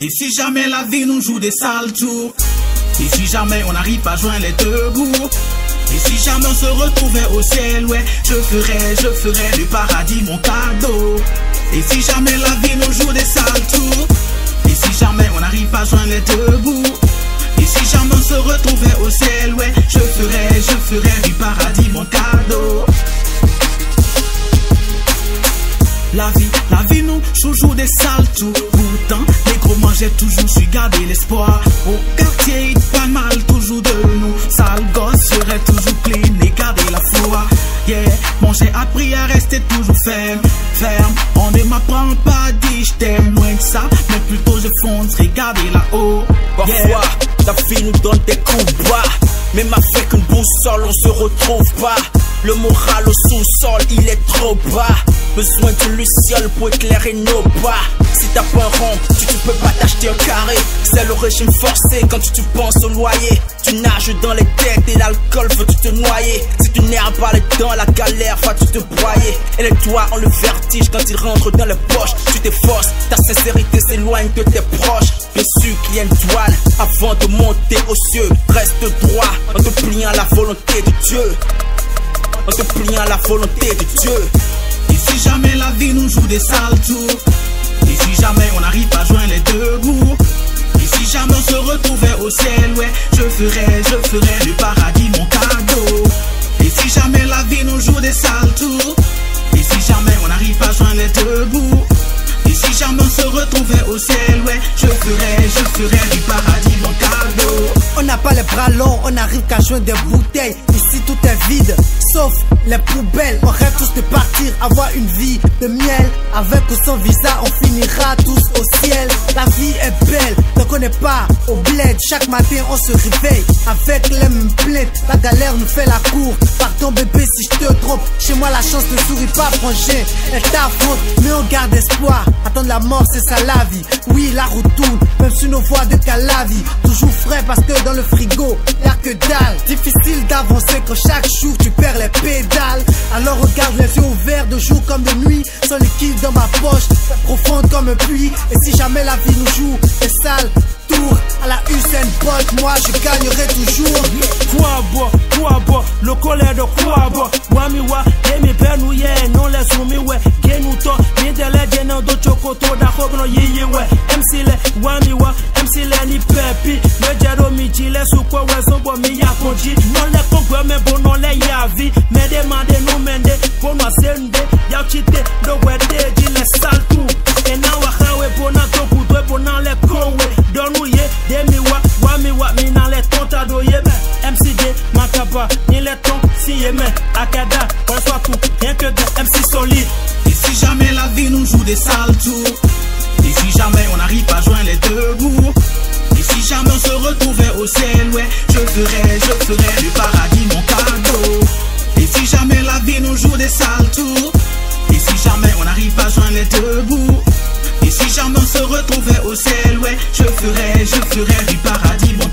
Et si jamais la vie nous joue des sales tours, et si jamais on n'arrive pas à joindre les deux bouts, et si jamais on se retrouvait au ciel, ouais, je ferais du paradis mon cadeau. Et si jamais la vie nous joue des sales tours, et si jamais on n'arrive pas à joindre les deux bouts, et si jamais on se retrouvait au ciel, ouais, je ferais du paradis mon cadeau. La vie nous joue des sales tours. Pourtant, les gros mangeaient toujours su garder l'espoir. Au quartier, pas mal toujours de nous. Sale gosse serait toujours clean et garder la foi. Yeah, bon j'ai appris à rester toujours ferme. On ne m'apprend pas à dire je t'aime, loin que ça, mais plutôt je fonce, regarder là-haut. Parfois, la vie nous donne des coups bas, même avec une boussole, on se retrouve pas. Le moral au sous-sol, il est trop bas. Besoin d'une luciole pour éclairer nos pas. Si t'as pas un rond, tu peux pas t'acheter un carré. C'est le régime forcé quand tu penses au loyer. Tu nages dans les têtes et l'alcool veut-tu te noyer. Si tu n'es pas les dents, la galère va-tu te broyer. Et les doigts ont le vertige quand ils rentrent dans les poches. Tu t'efforces, ta sincérité s'éloigne de tes proches. Bien sûr qu'il y a une douane avant de monter aux cieux. Reste droit en te pliant à la volonté de Dieu. En te pliant à la volonté de Dieu. Et si jamais la vie nous joue des sales tours, et si jamais on n'arrive pas à joindre les deux bouts, et si jamais on se retrouvait au ciel, ouais, je ferais du paradis mon cadeau. Et si jamais la vie nous joue des sales tours, et si jamais on n'arrive pas à joindre les deux bouts, et si jamais on se retrouvait au ciel, ouais, je ferais du paradis mon cadeau. On n'a pas les bras longs, on n'arrive qu'à joindre des bouteilles. Ici tout est vide, sauf les poubelles. On rêve tous de partir, avoir une vie de miel. Avec ou sans visa, on finira tous au ciel. La vie est belle, ne connais pas au bled. Chaque matin on se réveille avec les mêmes plaintes. La galère nous fait la cour. Pardon bébé si je te trompe. Chez moi la chance ne sourit pas, frangin. Elle t'affronte, mais on garde espoir. Attendre la mort c'est ça la vie. Oui la route tourne, même sur nos voies de calavi. Toujours frais parce que dans le frigo y'a que dalle. Difficile d'avancer quand chaque jour tu perds les pédales. Alors regarde les yeux ouverts de jour comme de nuit. Sans liquide dans ma poche, profonde comme un puits. Et si jamais la vie nous joue des sales tours, à la Usain Bolt, moi je gagnerai toujours. Kwabo, le colère de Kwabo. Wamiwa, Demi Benouye, non les soumiwe. Genuto, Midele, Genon do Chokoto, da Hobno Yiwe. MCle, Wamiwa, MCle ni Pepi. Le Jero Michile, Sukwa, Wesombo, Miyakonji. Non les Kongwe, mais bon, non les Yavi. Mais demandez nous mende, pour moi sende. Yachite, do Wede, Gile Saltou. Et now I have a bonato, Bonan les Kowe. Donouye, Demiwa, Wamiwa, Mina les Tontadoye. MCD, Makaba, ni les tons, si yémen, Akada, on soit tout, rien que de MC solide. Et si jamais la vie nous joue des sales tours, et si jamais on n'arrive pas à joindre les deux bouts, et si jamais on se retrouvait au ciel, ouais, je ferais du paradis mon cadeau. Et si jamais la vie nous joue des sales tours, et si jamais on n'arrive pas à joindre les deux bouts, et si jamais on se retrouvait au ciel, ouais, je ferais du paradis mon cadeau.